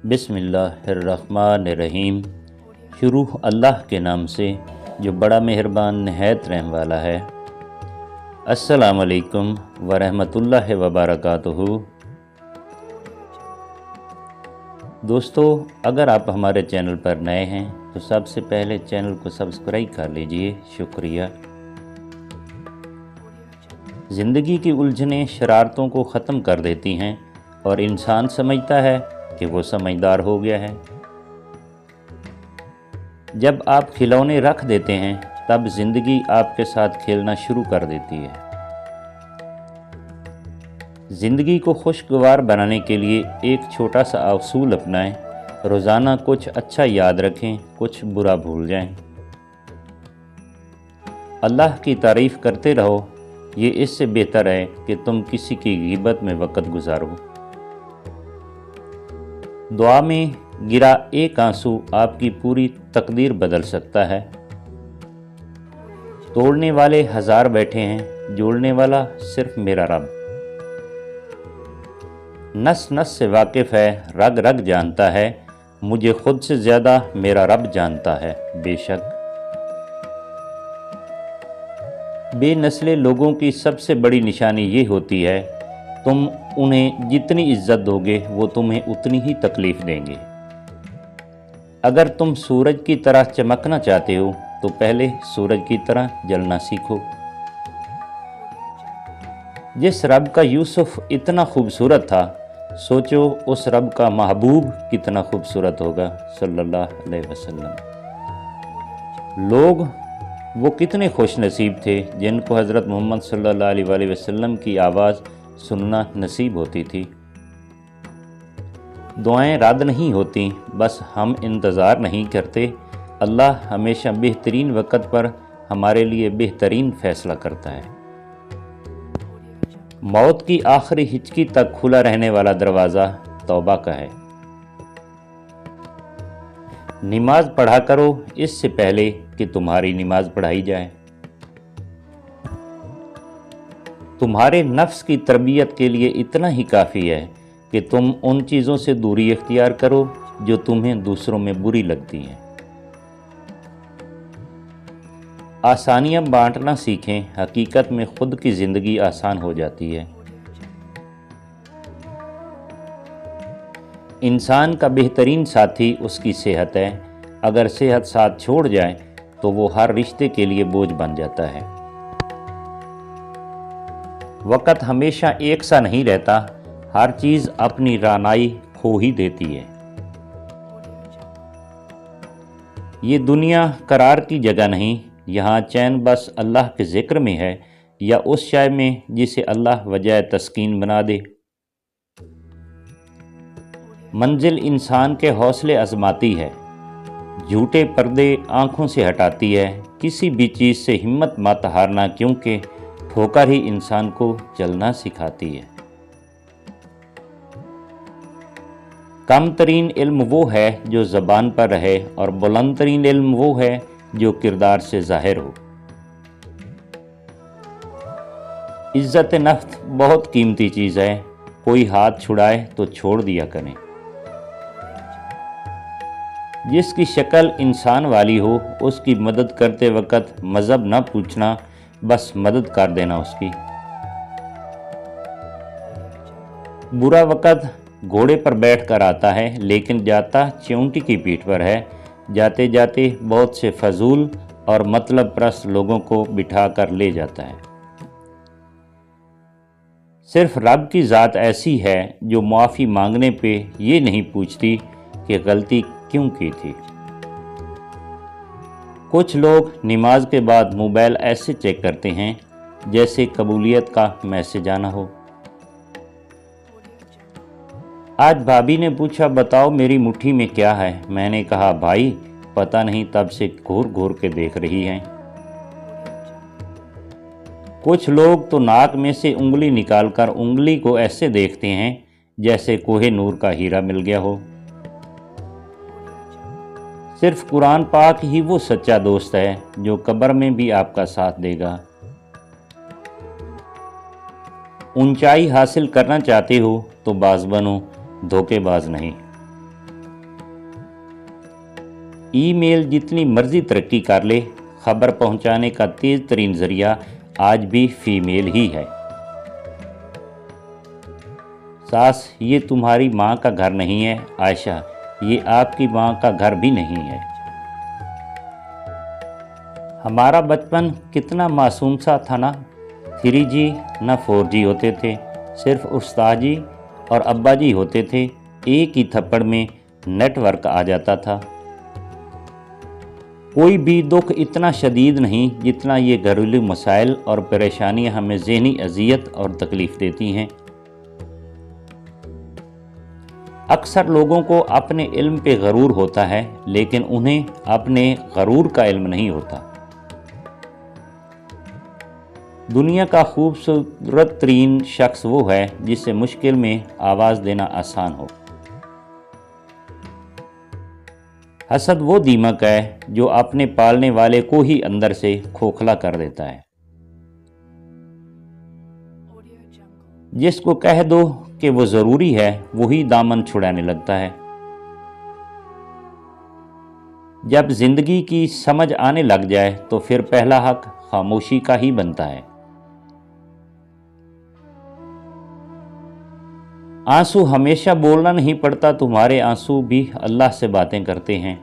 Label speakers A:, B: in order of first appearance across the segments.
A: बिस्मिल्लाहिर्रहमानिर्रहीम। शुरू अल्लाह के नाम से जो बड़ा मेहरबान नहायत रहम वाला है। अस्सलामु अलैकुम वरहमतुल्लाहि वबरकातुहू। दोस्तों, अगर आप हमारे चैनल पर नए हैं तो सबसे पहले चैनल को सब्सक्राइब कर लीजिए, शुक्रिया। ज़िंदगी की उलझनें शरारतों को ख़त्म कर देती हैं और इंसान समझता है कि वो समझदार हो गया है। जब आप खिलौने रख देते हैं तब ज़िंदगी आपके साथ खेलना शुरू कर देती है। ज़िंदगी को खुशगवार बनाने के लिए एक छोटा सा असूल अपनाएं। रोज़ाना कुछ अच्छा याद रखें, कुछ बुरा भूल जाएं। अल्लाह की तारीफ़ करते रहो, ये इससे बेहतर है कि तुम किसी की ग़ीबत में वक़्त गुजारो। दुआ में गिरा एक आंसू आपकी पूरी तकदीर बदल सकता है। तोड़ने वाले हज़ार बैठे हैं, जोड़ने वाला सिर्फ मेरा रब। नस नस से वाकिफ़ है, रग रग जानता है, मुझे खुद से ज़्यादा मेरा रब जानता है बेशक। बेनस्ले लोगों की सबसे बड़ी निशानी ये होती है, तुम उन्हें जितनी इज्जत दोगे वो तुम्हें उतनी ही तकलीफ़ देंगे। अगर तुम सूरज की तरह चमकना चाहते हो तो पहले सूरज की तरह जलना सीखो। जिस रब का यूसुफ इतना खूबसूरत था, सोचो उस रब का महबूब कितना खूबसूरत होगा सल्लल्लाहु अलैहि वसल्लम। लोग वो कितने खुश नसीब थे जिनको हज़रत मोहम्मद सल्लल्लाहु अलैहि वसल्लम की आवाज़ सुनना नसीब होती थी। दुआएं रद्द नहीं होती, बस हम इंतज़ार नहीं करते। अल्लाह हमेशा बेहतरीन वक़्त पर हमारे लिए बेहतरीन फ़ैसला करता है। मौत की आखिरी हिचकी तक खुला रहने वाला दरवाज़ा तौबा का है। नमाज पढ़ा करो इससे पहले कि तुम्हारी नमाज पढ़ाई जाए। तुम्हारे नफ्स की तरबियत के लिए इतना ही काफ़ी है कि तुम उन चीज़ों से दूरी इख्तियार करो जो तुम्हें दूसरों में बुरी लगती हैं। आसानियाँ बांटना सीखें, हकीकत में खुद की ज़िंदगी आसान हो जाती है। इंसान का बेहतरीन साथी उसकी सेहत है। अगर सेहत साथ छोड़ जाए तो वो हर रिश्ते के लिए बोझ बन जाता है। वक़्त हमेशा एक सा नहीं रहता, हर चीज़ अपनी रानाई खो ही देती है। ये दुनिया करार की जगह नहीं, यहाँ चैन बस अल्लाह के ज़िक्र में है या उस शय में जिसे अल्लाह वजह तस्कीन बना दे। मंजिल इंसान के हौसले आजमाती है, झूठे पर्दे आँखों से हटाती है। किसी भी चीज़ से हिम्मत मत हारना, क्योंकि ठोकर ही इंसान को चलना सिखाती है। कम तरीन इल्म वो है जो ज़बान पर रहे और बुलंद तरीन इल्म वो है जो किरदार से ज़ाहिर हो। इज़्ज़त नफ्स बहुत कीमती चीज़ है, कोई हाथ छुड़ाए तो छोड़ दिया करें। जिसकी शक्ल इंसान वाली हो उसकी मदद करते वक़्त मज़हब न पूछना, बस मदद कर देना उसकी। बुरा वक़्त घोड़े पर बैठ कर आता है लेकिन जाता च्योंटी की पीठ पर है। जाते जाते बहुत से फजूल और मतलब परस्त लोगों को बिठा कर ले जाता है। सिर्फ रब की ज़ात ऐसी है जो मुआफ़ी मांगने पे ये नहीं पूछती कि गलती क्यों की थी। कुछ लोग नमाज के बाद मोबाइल ऐसे चेक करते हैं जैसे कबूलियत का मैसेज आना हो। आज भाभी ने पूछा, बताओ मेरी मुट्ठी में क्या है? मैंने कहा, भाई पता नहीं, तब से घूर घूर के देख रही हैं। कुछ लोग तो नाक में से उंगली निकालकर उंगली को ऐसे देखते हैं जैसे कोहे नूर का हीरा मिल गया हो। सिर्फ कुरान पाक ही वो सच्चा दोस्त है जो कब्र में भी आपका साथ देगा। ऊंचाई हासिल करना चाहते हो तो बाज बनो, धोखेबाज नहीं। ईमेल जितनी मर्जी तरक्की कर ले, खबर पहुंचाने का तेज तरीन जरिया आज भी फीमेल ही है। सास, ये तुम्हारी माँ का घर नहीं है। आयशा, ये आपकी माँ का घर भी नहीं है। हमारा बचपन कितना मासूम सा था ना, 3G न 4G होते थे, सिर्फ उस्ताद जी और अब्बा जी होते थे, एक ही थप्पड़ में नेटवर्क आ जाता था। कोई भी दुख इतना शदीद नहीं जितना ये घरेलू मसाइल और परेशानियां हमें ज़हनी अजियत और तकलीफ़ देती हैं। अक्सर लोगों को अपने इल्म पे गरूर होता है, लेकिन उन्हें अपने गरूर का इल्म नहीं होता। दुनिया का खूबसूरत तरीन शख्स वो है जिसे मुश्किल में आवाज़ देना आसान हो। हसद वो दीमक है जो अपने पालने वाले को ही अंदर से खोखला कर देता है। जिसको कह दो कि वो ज़रूरी है, वही दामन छुड़ाने लगता है। जब ज़िंदगी की समझ आने लग जाए तो फिर पहला हक खामोशी का ही बनता है। आंसू हमेशा बोलना नहीं पड़ता, तुम्हारे आंसू भी अल्लाह से बातें करते हैं।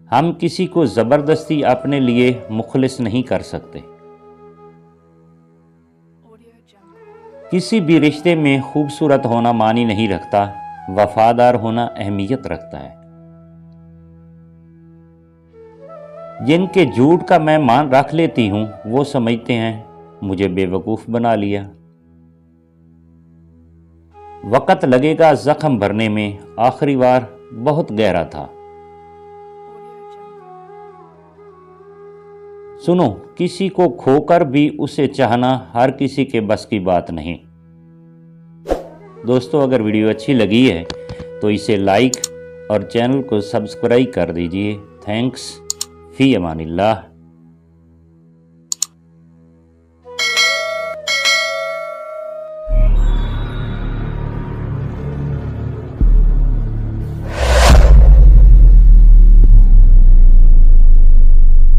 A: हम किसी को ज़बरदस्ती अपने लिए मुखलिस नहीं कर सकते। किसी भी रिश्ते में खूबसूरत होना मानी नहीं रखता, वफादार होना अहमियत रखता है। जिनके झूठ का मैं मान रख लेती हूँ, वो समझते हैं मुझे बेवकूफ़ बना लिया। वक़्त लगेगा ज़ख्म भरने में, आखिरी बार बहुत गहरा था। सुनो, किसी को खोकर भी उसे चाहना हर किसी के बस की बात नहीं। दोस्तों, अगर वीडियो अच्छी लगी है तो इसे लाइक और चैनल को सब्सक्राइब कर दीजिए। थैंक्स, फ़ी अमानिल्लाह।